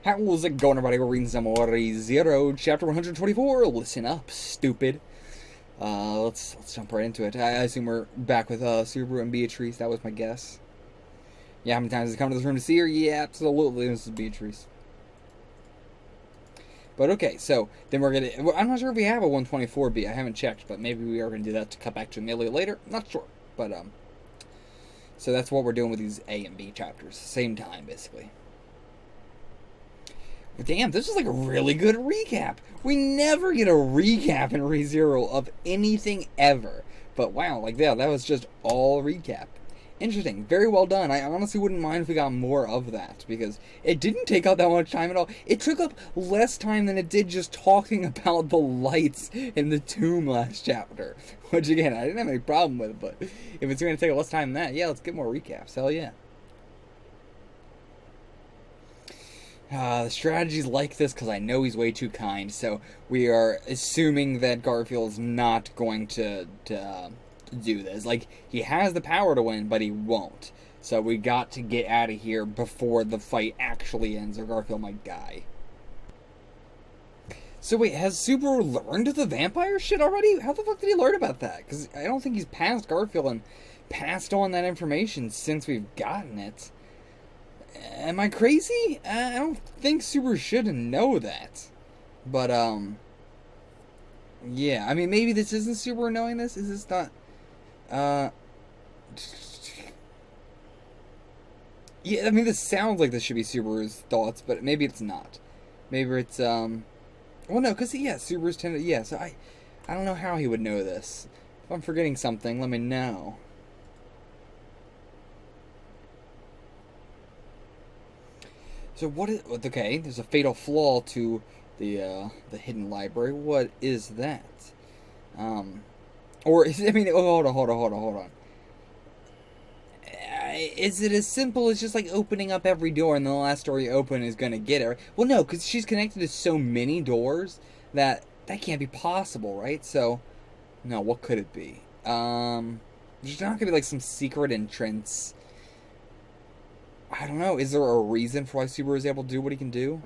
How's it going, everybody? We're reading some more ReZero, Chapter 124. Listen up, stupid. Let's jump right into it. I assume we're back with Subaru and Beatrice. That was my guess. Yeah, how many times has it come to this room to see her? Yeah, absolutely. This is Beatrice. But okay, so then we're gonna. I'm not sure if we have a 124B. I haven't checked, but maybe we are gonna do that to cut back to Amelia later. Not sure, but so that's what we're doing with these A and B chapters, same time basically. Damn, this is like a really good recap. We never get a recap in ReZero of anything ever. But wow, like that was just all recap. Interesting, very well done. I honestly wouldn't mind if we got more of that, because it didn't take up that much time at all. It took up less time than it did just talking about the lights in the tomb last chapter. Which again, I didn't have any problem with, but if it's going to take less time than that, yeah, let's get more recaps. Hell yeah. The strategy's like this because I know he's way too kind, so we are assuming that Garfield's not going to do this. Like, he has the power to win, but he won't. So we got to get out of here before the fight actually ends, or Garfield might die. So wait, has Subaru learned the vampire shit already? How the fuck did he learn about that? Because I don't think he's passed Garfield and passed on that information since we've gotten it. Am I crazy? I don't think Subaru should know that. But, yeah. I mean, maybe this isn't Subaru knowing this? Is this not, yeah, I mean, this sounds like this should be Subaru's thoughts, but maybe it's not. Maybe it's, well, no, because, yeah, Subaru's tended, yeah, so I don't know how he would know this. If I'm forgetting something, let me know. So what is, okay, there's a fatal flaw to the hidden library. What is that? Or is it, I mean, oh, hold on. Is it as simple as just like opening up every door and the last door you open is going to get her? Well, no, because she's connected to so many doors that can't be possible, right? So, no, what could it be? There's not going to be like some secret entrance. I don't know. Is there a reason for why Subaru is able to do what he can do?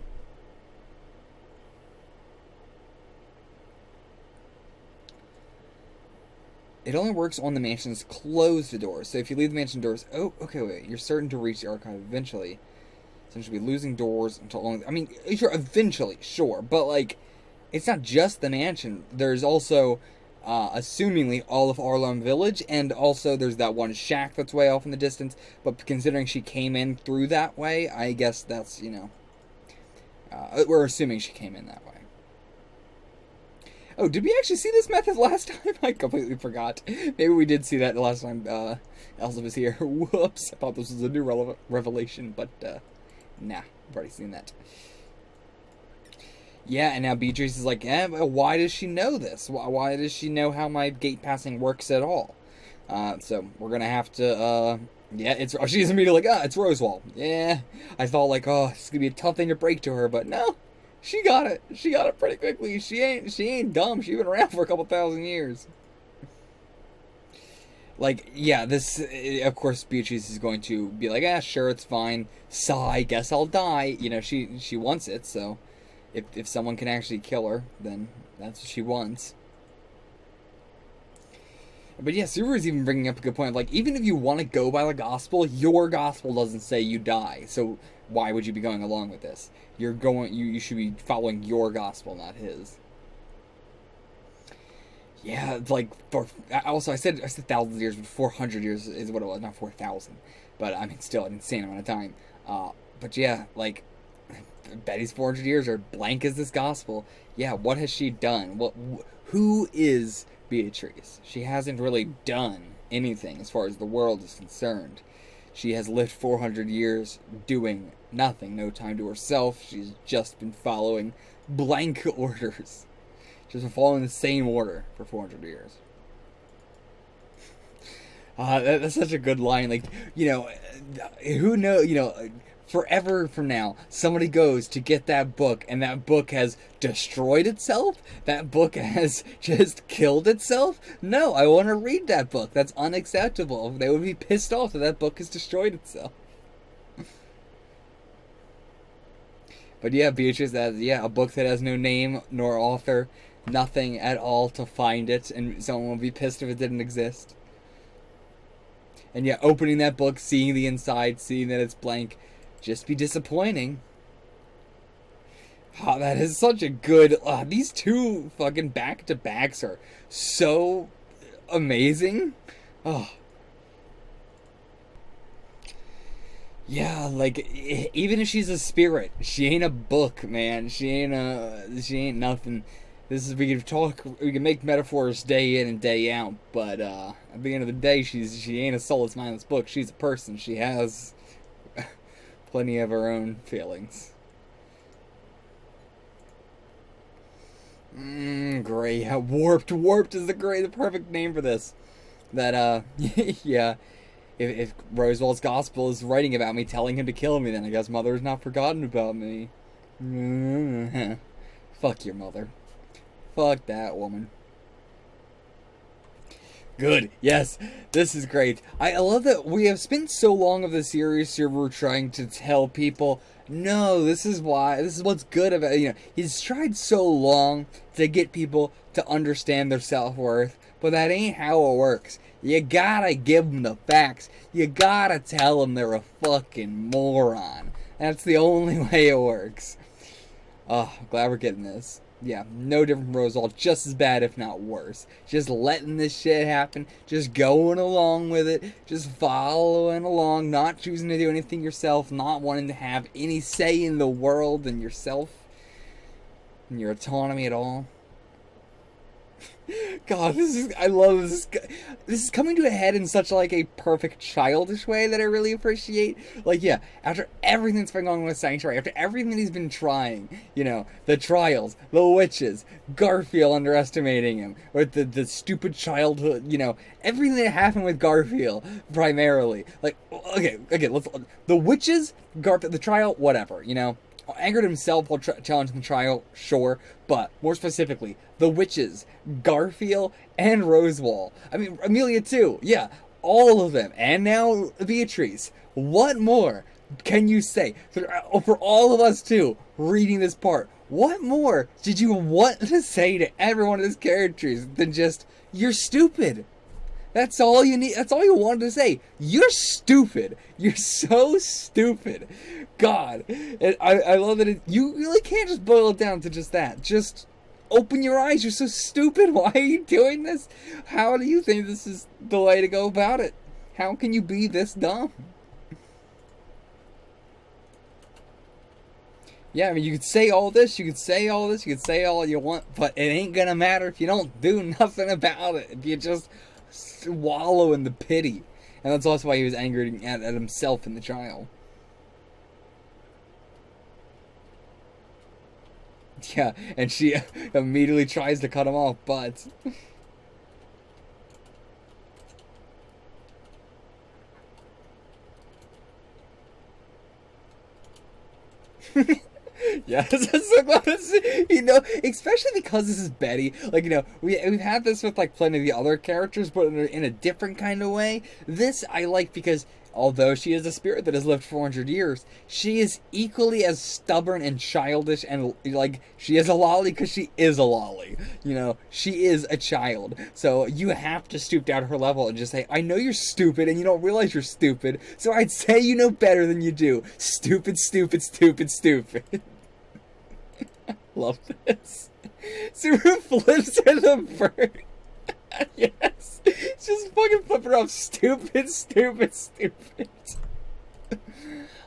It only works on the mansion's closed doors. So if you leave the mansion doors... Oh, okay, wait. You're certain to reach the archive eventually. Essentially losing doors until only... I mean, sure, eventually, sure. But, like, it's not just the mansion. There's also... assumingly all of Arlem Village, and also there's that one shack that's way off in the distance, but considering she came in through that way, I guess that's, you know, we're assuming she came in that way. Oh, did we actually see this method last time? I completely forgot. Maybe we did see that the last time Elsa was here. Whoops, I thought this was a new revelation, but nah, I've already seen that. Yeah, and now Beatrice is like, why does she know this? Why does she know how my gate passing works at all? So we're gonna have to, yeah, she's immediately like, it's Roswell. Yeah, I thought like, it's gonna be a tough thing to break to her, but no, she got it. She got it pretty quickly. She ain't dumb. She's been around for a couple thousand years. Like, yeah, this, of course, Beatrice is going to be like, sure, it's fine. Sigh, guess I'll die. You know, she wants it, so... If someone can actually kill her, then that's what she wants. But yeah, Subaru's even bringing up a good point. Like, even if you want to go by the gospel, your gospel doesn't say you die. So why would you be going along with this? You should be following your gospel, not his. Yeah, like, also, I said thousands of years, but 400 years is what it was, not 4,000. But, I mean, still an insane amount of time. But yeah, like... Betty's 400 years are blank as this gospel. Yeah, what has she done? Who is Beatrice? She hasn't really done anything as far as the world is concerned. She has lived 400 years doing nothing, no time to herself. She's just been following blank orders. She's been following the same order for 400 years. That's such a good line. Like, you know, who knows, you know... Forever from now, somebody goes to get that book, and that book has destroyed itself? That book has just killed itself? No, I want to read that book. That's unacceptable. They would be pissed off that that book has destroyed itself. But yeah, Beatrice has, a book that has no name nor author, nothing at all to find it, and someone would be pissed if it didn't exist. And yeah, opening that book, seeing the inside, seeing that it's blank, just be disappointing. Oh, that is such a good... these two fucking back-to-backs are so amazing. Oh. Yeah, like, even if she's a spirit, she ain't a book, man. She ain't nothing. We can make metaphors day in and day out, but at the end of the day, she ain't a soulless, mindless book. She's a person. She has plenty of her own feelings. Gray. Yeah, warped is the perfect name for this. That yeah. If Roswell's gospel is writing about me, telling him to kill me, then I guess mother has not forgotten about me. Fuck your mother. Fuck that woman. Good. Yes. This is great. I love that we have spent so long of the series here we're trying to tell people, no, this is what's good about it. He's tried so long to get people to understand their self-worth, but that ain't how it works. You gotta give them the facts. You gotta tell them they're a fucking moron. That's the only way it works. Oh, I'm glad we're getting this. Yeah, no different from Roswell, just as bad if not worse. Just letting this shit happen, just going along with it, just following along, not choosing to do anything yourself, not wanting to have any say in the world and yourself and your autonomy at all. God, I love this. This is coming to a head in such like a perfect childish way that I really appreciate. Like, yeah, after everything that's been going on with Sanctuary, after everything he's been trying, the trials, the witches, Garfield underestimating him, or the stupid childhood, everything that happened with Garfield, primarily. Like, okay, the witches, Garfield, the trial, whatever, angered himself while challenging the trial, sure, but more specifically, the witches, Garfield, and Rosewall. I mean, Amelia too, yeah, all of them, and now Beatrice. What more can you say? For all of us too, reading this part, what more did you want to say to every one of these characters than just, you're stupid? That's all you need. That's all you wanted to say. You're stupid. You're so stupid. God. And I love that you really can't just boil it down to just that. Just open your eyes. You're so stupid. Why are you doing this? How do you think this is the way to go about it? How can you be this dumb? Yeah, I mean, you could say all this, you could say all you want, but it ain't gonna matter if you don't do nothing about it. If you just wallow in the pity. And that's also why he was angry at himself in the trial. Yeah, and she immediately tries to cut him off, but... Yes, I'm so glad to see, especially because this is Betty. Like, we've had this with, like, plenty of the other characters, but in a different kind of way. This I like because, although she is a spirit that has lived 400 years, she is equally as stubborn and childish and, like, she is a lolly because she is a lolly. She is a child. So you have to stoop down to her level and just say, I know you're stupid and you don't realize you're stupid, so I'd say you know better than you do. Stupid, stupid, stupid, stupid. Love this. Subaru flips her the bird. Yes. Just fucking flip her off. Stupid, stupid, stupid.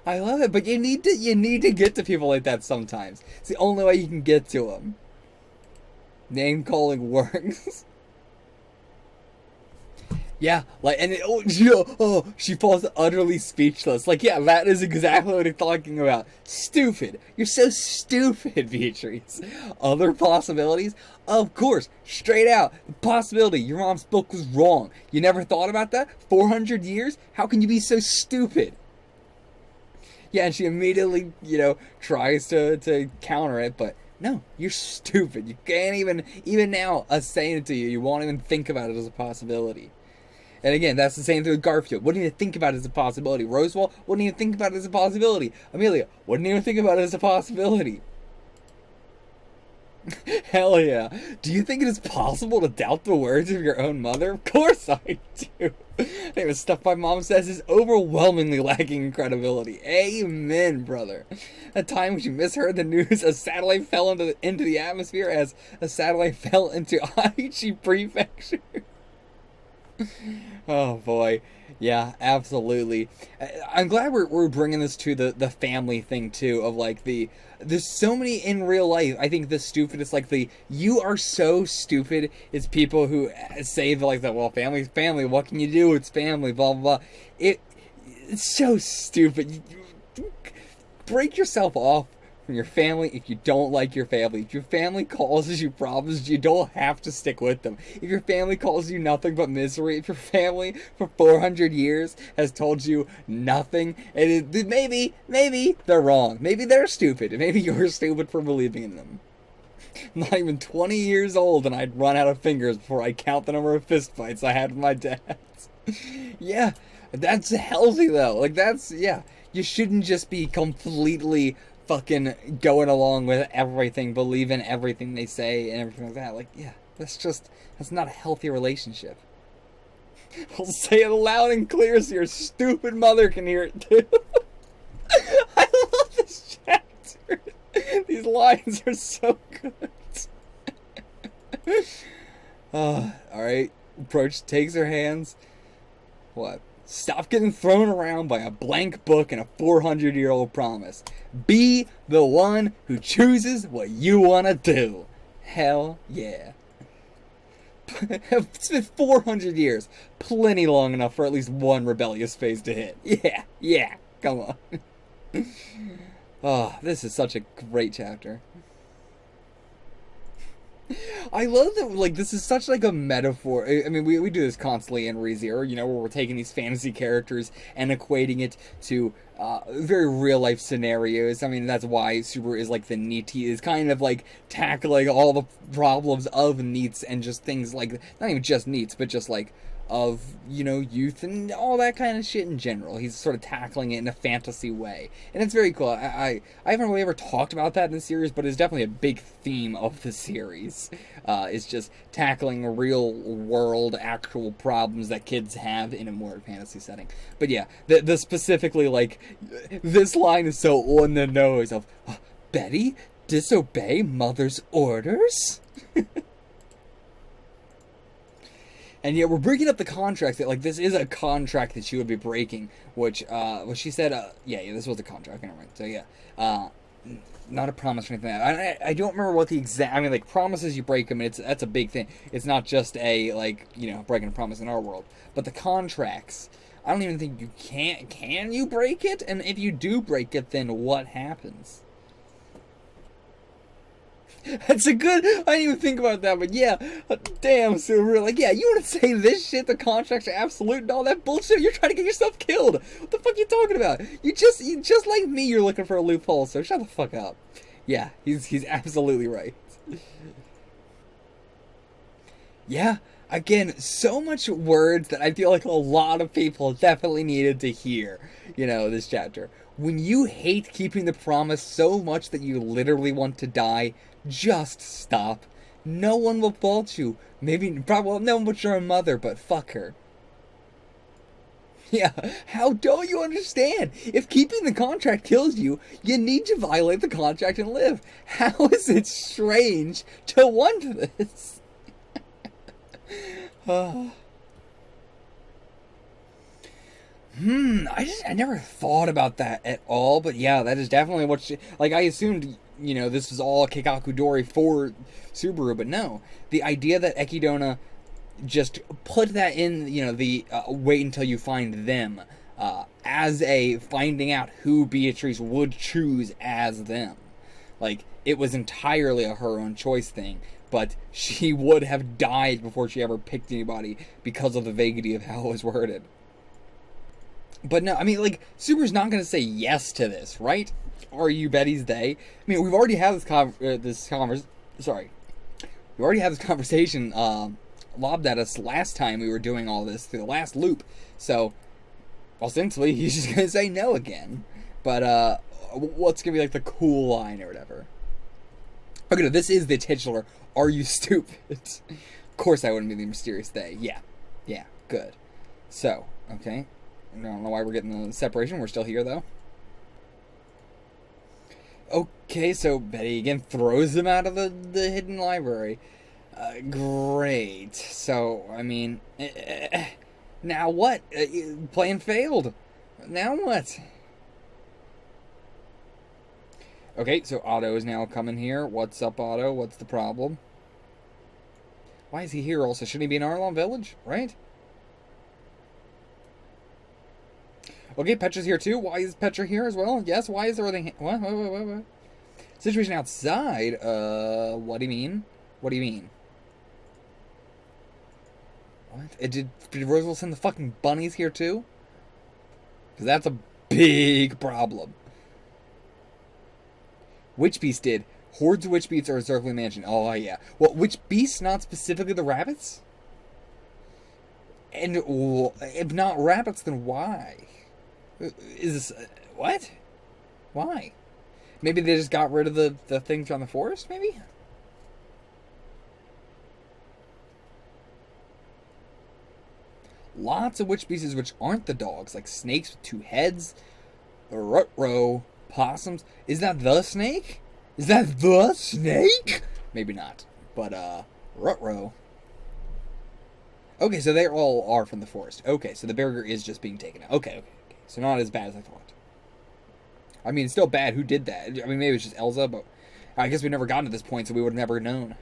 I love it, but you need to get to people like that sometimes. It's the only way you can get to them. Name calling works. Yeah, like, and she falls utterly speechless. Like, yeah, that is exactly what he's talking about. Stupid. You're so stupid, Beatrice. Other possibilities? Of course, straight out. The possibility your mom's book was wrong. You never thought about that? 400 years? How can you be so stupid? Yeah, and she immediately, tries to counter it, but no, you're stupid. You can't even now, us saying it to you, you won't even think about it as a possibility. And again, that's the same thing with Garfield. Wouldn't even think about it as a possibility. Roswell wouldn't even think about it as a possibility. Amelia wouldn't even think about it as a possibility. Hell yeah. Do you think it is possible to doubt the words of your own mother? Of course I do. I think the stuff my mom says is overwhelmingly lacking in credibility. Amen, brother. A time when she misheard the news, a satellite fell into the atmosphere as a satellite fell into Aichi Prefecture. Oh boy, yeah, absolutely. I'm glad we're bringing this to the family thing too. Of like there's so many in real life. I think the stupidest, like you are so stupid is people who say like that. Well, family's family. What can you do? It's family. Blah blah blah. It's so stupid. Break yourself off from your family if you don't like your family. If your family causes you problems, you don't have to stick with them. If your family calls you nothing but misery, if your family for 400 years has told you nothing, and maybe they're wrong. Maybe they're stupid. Maybe you're stupid for believing in them. I'm not even 20 years old and I'd run out of fingers before I count the number of fistfights I had with my dad. Yeah, that's healthy though. Like yeah. You shouldn't just be completely fucking going along with everything, believing everything they say and everything like that. Like, yeah, that's not a healthy relationship. I'll say it loud and clear so your stupid mother can hear it too. I love this chapter. These lines are so good. Alright. Approach takes her hands. What? Stop getting thrown around by a blank book and a 400-year-old promise. Be the one who chooses what you want to do. Hell yeah. It's been 400 years. Plenty long enough for at least one rebellious phase to hit. Yeah, come on. Oh, this is such a great chapter. I love that, like, this is such, like, a metaphor. I mean, we do this constantly in ReZero, you know, where we're taking these fantasy characters and equating it to very real-life scenarios. I mean, that's why Subaru is, like, the NEET. He is kind of, like, tackling all the problems of NEETs and just things like, not even just NEETs, but just, like, of, you know, youth and all that kind of shit in general. He's sort of tackling it in a fantasy way. And it's very cool. I haven't really ever talked about that in the series, but it's definitely a big theme of the series. It's just tackling real world, actual problems that kids have in a more fantasy setting. But yeah, the specifically, like, this line is so on the nose of, Betty, disobey mother's orders? And yet we're breaking up the contract that, like, this is a contract that she would be breaking, which she said, yeah, this was a contract, never mind. So yeah, not a promise or anything like that. I don't remember what the exact, I mean, like, promises you break them, that's a big thing. It's not just a, like, you know, breaking a promise in our world. But the contracts, I don't even think you can you break it? And if you do break it, then what happens? That's a good, I didn't even think about that, but yeah, damn, so we're like, yeah, you want to say this shit, the contracts are absolute and all that bullshit, you're trying to get yourself killed. What the fuck are you talking about? You just like me, you're looking for a loophole, so shut the fuck up. Yeah, he's absolutely right. Yeah, again, so much words that I feel like a lot of people definitely needed to hear, you know, this chapter. When you hate keeping the promise so much that you literally want to die, just stop. No one will fault you. Probably no one but your mother, but fuck her. Yeah, how don't you understand? If keeping the contract kills you, you need to violate the contract and live. How is it strange to want this? I never thought about that at all, but yeah, that is definitely what she, like, I assumed, you know, this was all Kikakudori for Subaru, but no. The idea that Ekidona just put that in, you know, the wait until you find them, as a finding out who Beatrice would choose as them. Like, it was entirely a her own choice thing, but she would have died before she ever picked anybody because of the vaguity of how it was worded. But no, I mean, like, Subaru's not going to say yes to this, right? Are you Betty's they? I mean, we've already had this conversation, lobbed at us last time we were doing all this through the last loop. So, ostensibly, he's just gonna say no again. But, what's gonna be like the cool line or whatever? Okay, no, this is the titular, "Are you stupid?" Of course I wouldn't be the mysterious they. Yeah. Yeah, good. So, okay. I don't know why we're getting the separation. We're still here, though. Okay, so Betty again throws him out of the hidden library. Great. So, I mean, now what? Plan failed. Now what? Okay, so Otto is now coming here. What's up, Otto? What's the problem? Why is he here also? Shouldn't he be in Arlon Village, right? Okay, Petra's here too. Why is Petra here as well? Yes, why is everything... What? Situation outside? What do you mean? What do you mean? What? Did Roosevelt send the fucking bunnies here too? Because that's a big problem. Which beast did? Hordes of witch beasts are circling mansion. Oh, yeah. Well, which beasts? Not specifically the rabbits? And if not rabbits, then why? Is this... what? Why? Maybe they just got rid of the things from the forest, maybe? Lots of witch species which aren't the dogs, like snakes with 2 heads, Rutro, possums. Is that the snake? Is that the snake? Maybe not. But, Rutro. Okay, so they all are from the forest. Okay, so the burger is just being taken out. Okay. So not as bad as I thought. I mean, it's still bad. Who did that? I mean, maybe it's just Elsa, but I guess we never gotten to this point, so we would have never known.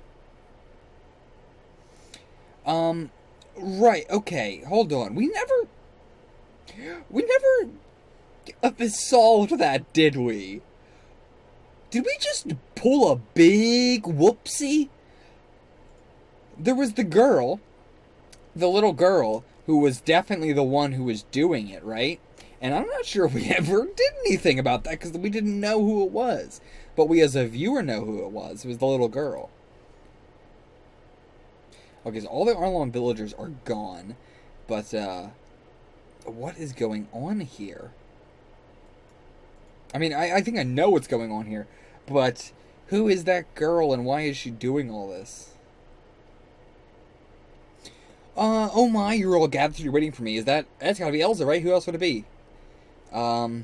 Right, okay. Hold on. We never solved that, did we? Did we just pull a big whoopsie? There was the little girl, who was definitely the one who was doing it, right? And I'm not sure if we ever did anything about that, because we didn't know who it was. But we as a viewer know who it was. It was the little girl. Okay, so all the Arlon villagers are gone. But, what is going on here? I mean, I think I know what's going on here. But, who is that girl and why is she doing all this? Oh my, you're all gathered here waiting for me. That's gotta be Elsa, right? Who else would it be? Yeah.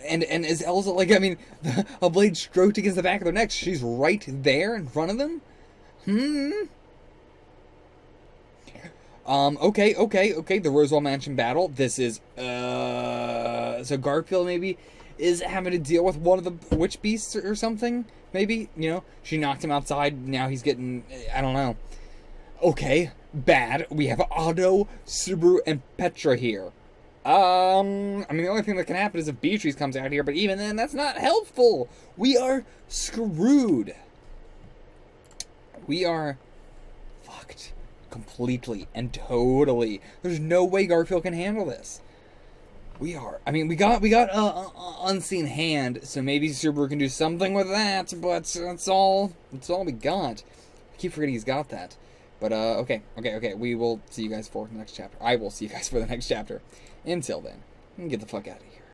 And is Elsa, like, I mean, a blade stroked against the back of their necks. She's right there in front of them? Okay. The Roswell Mansion battle. This is, so Garfield maybe is having to deal with one of the witch beasts or something? Maybe, you know, she knocked him outside, now he's getting, I don't know. Okay, bad. We have Otto, Subaru, and Petra here. I mean, the only thing that can happen is if Beatrice comes out here, but even then, that's not helpful. We are screwed. We are fucked. Completely and totally. There's no way Garfield can handle this. We are. I mean, we got unseen hand, so maybe Subaru can do something with that, but that's all we got. I keep forgetting he's got that. But, okay. We will see you guys for the next chapter. I will see you guys for the next chapter. Until then, get the fuck out of here.